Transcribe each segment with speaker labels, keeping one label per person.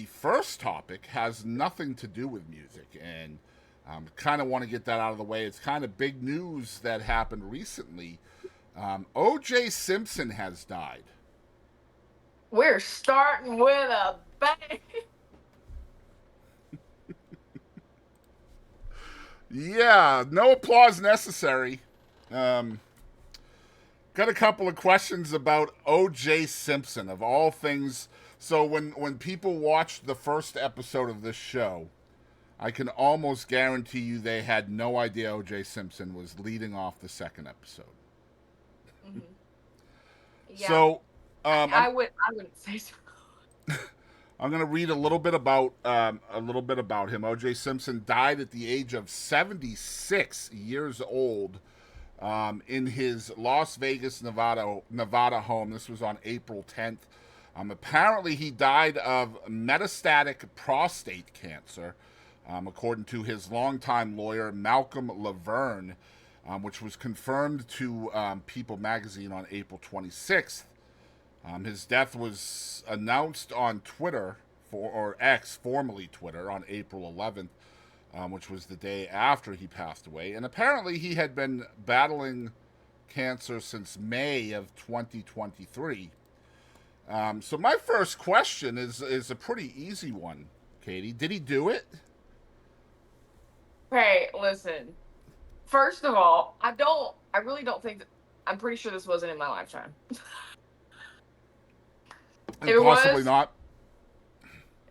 Speaker 1: the first topic has nothing to do with music, and kind of want to get that out of the way. It's kind of big news that happened recently. OJ Simpson has died.
Speaker 2: We're starting with a bang.
Speaker 1: Yeah, no applause necessary. Um, got a couple of questions about OJ Simpson, of all things. So when people watched the first episode of this show, I can almost guarantee you they had no idea OJ Simpson was leading off the second episode.
Speaker 2: Hmm. Yeah,
Speaker 1: So um, I'm
Speaker 2: I wouldn't say so.
Speaker 1: I'm going to read a little bit about him. O.J. Simpson died at the age of 76 years old in his Las Vegas, Nevada home. This was on April 10th. Apparently, he died of metastatic prostate cancer, according to his longtime lawyer Malcolm Laverne, which was confirmed to People magazine on April 26th. His death was announced on Twitter, or X, formerly Twitter, on April 11th, which was the day after he passed away. And apparently he had been battling cancer since May of 2023. So my first question is a pretty easy one, Kadie. Did he do it?
Speaker 2: Hey, listen. First of all, I really don't think that, I'm pretty sure this wasn't in my lifetime. If
Speaker 1: And
Speaker 2: it
Speaker 1: possibly
Speaker 2: was,
Speaker 1: not.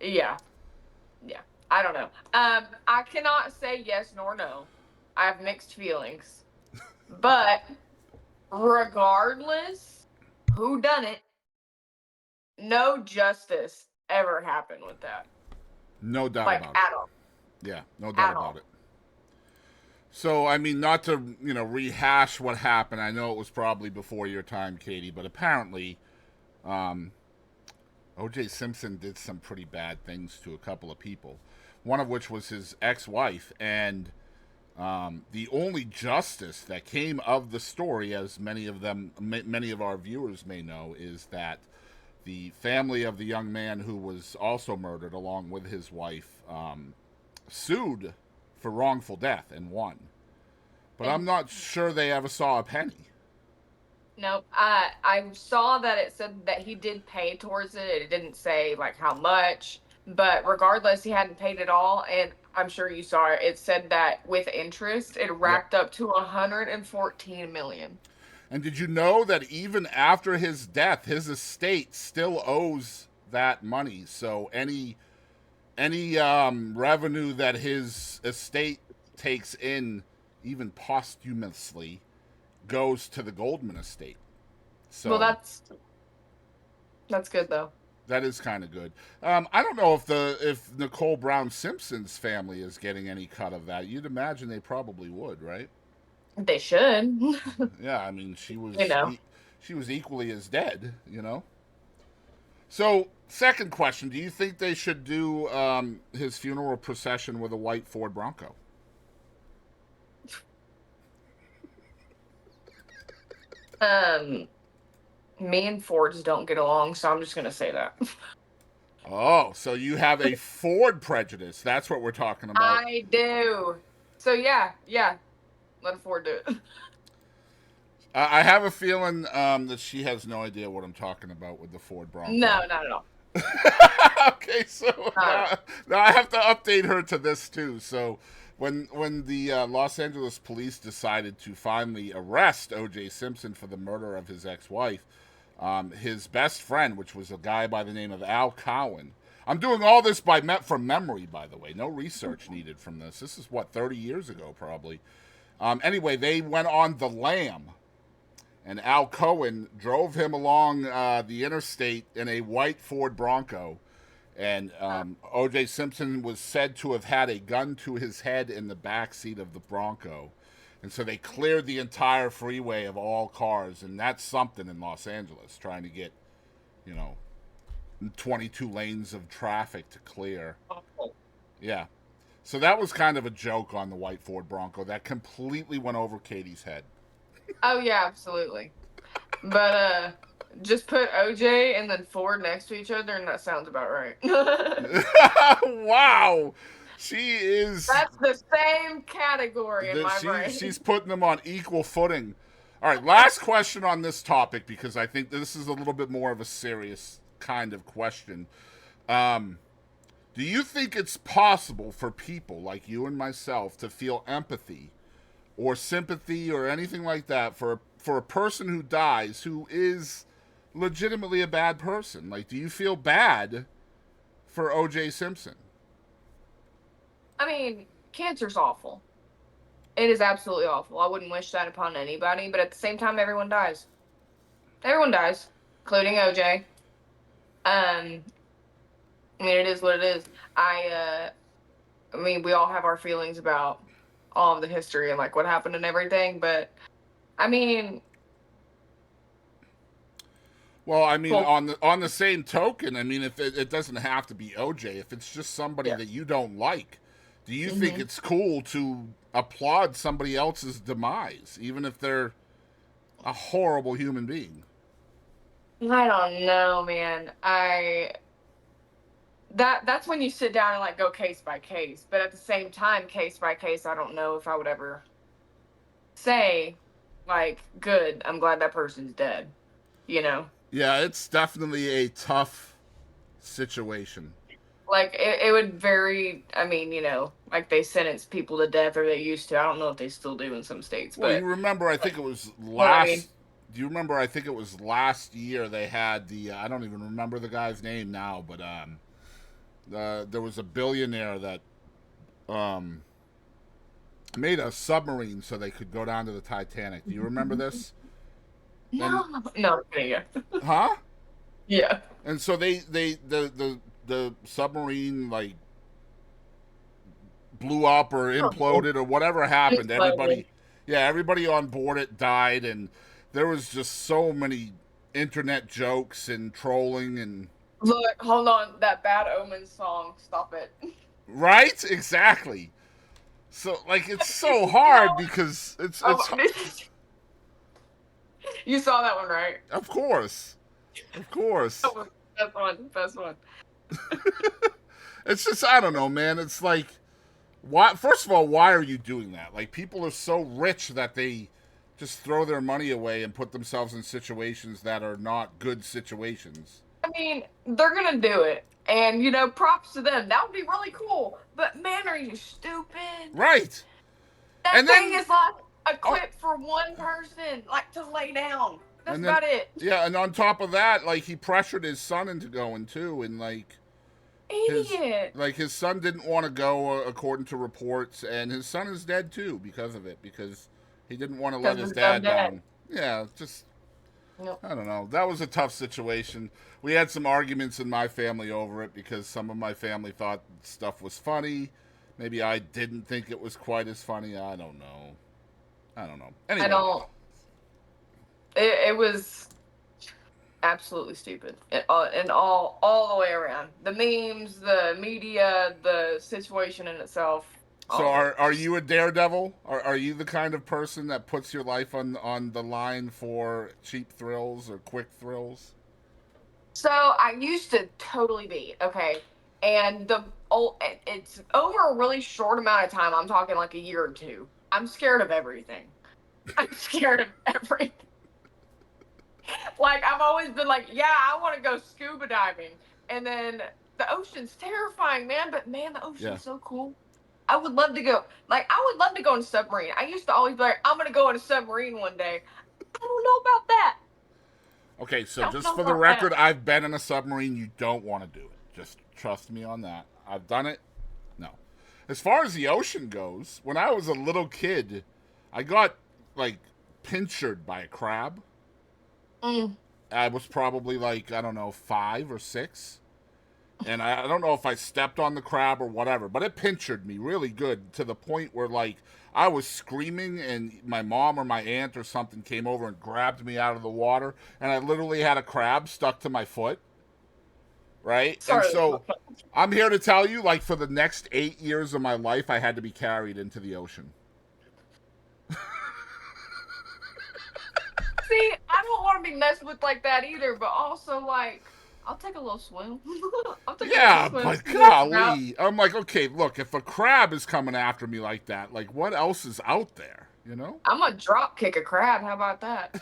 Speaker 2: yeah, yeah. I don't know. I cannot say yes nor no. I have mixed feelings. But regardless who done it, no justice ever happened with that.
Speaker 1: No doubt
Speaker 2: Like
Speaker 1: about it.
Speaker 2: at all.
Speaker 1: Yeah, no doubt
Speaker 2: At
Speaker 1: about
Speaker 2: all.
Speaker 1: it. So, I mean, not to, rehash what happened. I know it was probably before your time, Kadie, but apparently um, O.J. Simpson did some pretty bad things to a couple of people. One of which was his ex-wife, and the only justice that came of the story, as many of our viewers may know, is that the family of the young man who was also murdered, along with his wife, sued for wrongful death and won. But I'm
Speaker 2: And
Speaker 1: not sure they ever saw a penny.
Speaker 2: nope. I saw that it said that he did pay towards it. It didn't say like how much, but regardless, he hadn't paid it all. And I'm sure you saw it. It said that with interest, it
Speaker 1: Yep.
Speaker 2: racked up to 114 million.
Speaker 1: And did you know that even after his death, his estate still owes that money? So any revenue that his estate takes in, even posthumously, goes to the Goldman estate.
Speaker 2: Well,
Speaker 1: So
Speaker 2: that's good though.
Speaker 1: that is kind of good. I don't know if Nicole Brown Simpson's family is getting any cut of that. You'd imagine they probably would, right?
Speaker 2: They should.
Speaker 1: Yeah, I mean
Speaker 2: You know.
Speaker 1: she was equally as dead, you know. So, second question: do you think they should do his funeral procession with a white Ford Bronco?
Speaker 2: Um, Me and Fords don't get along, so I'm just gonna say that.
Speaker 1: Oh, so you have a Ford prejudice? That's what we're talking about.
Speaker 2: I do. So yeah, yeah. Let Ford do it.
Speaker 1: I have a feeling that she has no idea what I'm talking about with the Ford Bronco.
Speaker 2: No, not at all.
Speaker 1: Okay, so
Speaker 2: Not at all.
Speaker 1: now I have to update her to this too. So when the Los Angeles police decided to finally arrest O.J. Simpson for the murder of his ex-wife, his best friend, which was a guy by the name of Al Cowan. I'm doing all this from memory, by the way. No research needed from this. This is what 30 years ago, probably. Anyway, they went on the lam, and Al Cohen drove him along the interstate in a white Ford Bronco. And O.J. Simpson was said to have had a gun to his head in the back seat of the Bronco. And so they cleared the entire freeway of all cars. And that's something in Los Angeles, trying to get, you know, 22 lanes of traffic to clear. Yeah. So that was kind of a joke on the white Ford Bronco that completely went over Kadie's head.
Speaker 2: Oh yeah, absolutely. But Just put OJ and then Ford next to each other, and that sounds about right.
Speaker 1: Wow, she is.
Speaker 2: That's the same category in my
Speaker 1: She's
Speaker 2: brain.
Speaker 1: putting them on equal footing. All right, last question on this topic because I think this is a little bit more of a serious kind of question. Um, do you think it's possible for people like you and myself to feel empathy or sympathy or anything like that for a person who dies who is legitimately a bad person? Like, do you feel bad for OJ Simpson?
Speaker 2: I mean, cancer's awful. It is absolutely awful. I wouldn't wish that upon anybody, but at the same time, everyone dies. Everyone dies, including OJ. Um, I mean, it is what it is. I mean, we all have our feelings about all of the history and like what happened and everything, but I mean,
Speaker 1: Well, I mean,
Speaker 2: well,
Speaker 1: on the same token, I mean, if it doesn't have to be OJ, if it's just somebody
Speaker 2: yeah.
Speaker 1: that you don't like, do you think
Speaker 2: hmm
Speaker 1: it's cool to applaud somebody else's demise, even if they're a horrible human being?
Speaker 2: I don't know, man. That's when you sit down and like go case by case, but at the same time, case by case, I don't know if I would ever say like, good, I'm glad that person's dead, you know?
Speaker 1: Yeah, it's definitely a tough situation.
Speaker 2: Like it would vary. I mean, like they sentence people to death, or they used to. I don't know if they still do in some states,
Speaker 1: Well, you
Speaker 2: but
Speaker 1: remember, I think it was
Speaker 2: you know what I mean.
Speaker 1: last. Do you remember? I think it was last year they had the. I don't even remember the guy's name now, but there was a billionaire that um, made a submarine so they could go down to the Titanic. Do you remember this? And
Speaker 2: No, no, yeah,
Speaker 1: huh?
Speaker 2: yeah.
Speaker 1: And so the submarine like blew up or
Speaker 2: Oh,
Speaker 1: imploded or whatever happened.
Speaker 2: exploded.
Speaker 1: Everybody on board it died, and there was just so many internet jokes and trolling and
Speaker 2: Look, hold on, that Bad Omen song. Stop it.
Speaker 1: right, exactly. So like it's
Speaker 2: You
Speaker 1: so
Speaker 2: see that
Speaker 1: hard
Speaker 2: one?
Speaker 1: because
Speaker 2: Oh,
Speaker 1: it's
Speaker 2: you saw that one, right?
Speaker 1: of course, of course.
Speaker 2: Oh, best one, best one.
Speaker 1: It's just I don't know, man. It's like why? First of all, why are you doing that? Like people are so rich that they just throw their money away and put themselves in situations that are not good situations.
Speaker 2: I mean, they're gonna do it, and props to them. That would be really cool. But man, are you stupid?
Speaker 1: Right.
Speaker 2: That
Speaker 1: And
Speaker 2: thing
Speaker 1: then
Speaker 2: is like
Speaker 1: oh,
Speaker 2: equipped for one person, like to lay down. That's
Speaker 1: and then
Speaker 2: about it.
Speaker 1: yeah, and on top of that, like he pressured his son into going too, and
Speaker 2: Idiot.
Speaker 1: his son didn't want to go according to reports, and his son is dead too because of it because he didn't want to let
Speaker 2: Because
Speaker 1: his
Speaker 2: his dumb
Speaker 1: dad
Speaker 2: dad.
Speaker 1: down. Yeah, just
Speaker 2: Yep.
Speaker 1: I don't know. That was a tough situation. We had some arguments in my family over it because some of my family thought stuff was funny. Maybe I didn't think it was quite as funny. I don't know. I don't know.
Speaker 2: I
Speaker 1: Anyway,
Speaker 2: don't. It was absolutely stupid, and all the way around. The memes, the media, the situation in itself,
Speaker 1: so
Speaker 2: all of it.
Speaker 1: are you a daredevil? Are you the kind of person that puts your life on the line for cheap thrills or quick thrills?
Speaker 2: So I used to totally be okay, and it's over a really short amount of time. I'm talking like a year or two. I'm scared of everything. I'm scared of everything. Like I've always been like, yeah, I want to go scuba diving, and then the ocean's terrifying, man. But man, the
Speaker 1: Yeah.
Speaker 2: ocean's so cool. I would love to go. Like I would love to go in a submarine. I used to always be like, I'm gonna go in a submarine one day. I don't know about that.
Speaker 1: Okay, so
Speaker 2: I don't
Speaker 1: just
Speaker 2: know
Speaker 1: for the
Speaker 2: about that.
Speaker 1: record, I've been in a submarine. You don't want to do it. Just trust me on that. I've done it. No. As far as the ocean goes, when I was a little kid, I got like pinchered by a crab.
Speaker 2: Mm.
Speaker 1: I was probably like, I don't know, 5 or 6. And I don't know if I stepped on the crab or whatever, but it pinchered me really good to the point where like I was screaming and my mom or my aunt or something came over and grabbed me out of the water and I literally had a crab stuck to my foot, right? And
Speaker 2: Sorry.
Speaker 1: so I'm here to tell you like for the next 8 years of my life I had to be carried into the ocean.
Speaker 2: See, I don't want to be messed with like that either, but also like I'll take a little swim. I'll take a little
Speaker 1: Yeah,
Speaker 2: swim,
Speaker 1: but
Speaker 2: see what's about.
Speaker 1: golly, I'm like, okay, look, if a crab is coming after me like that, like what else is out there? You know,
Speaker 2: I'm gonna drop kick a crab. How about that?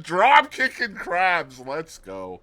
Speaker 1: drop kicking crabs. Let's go.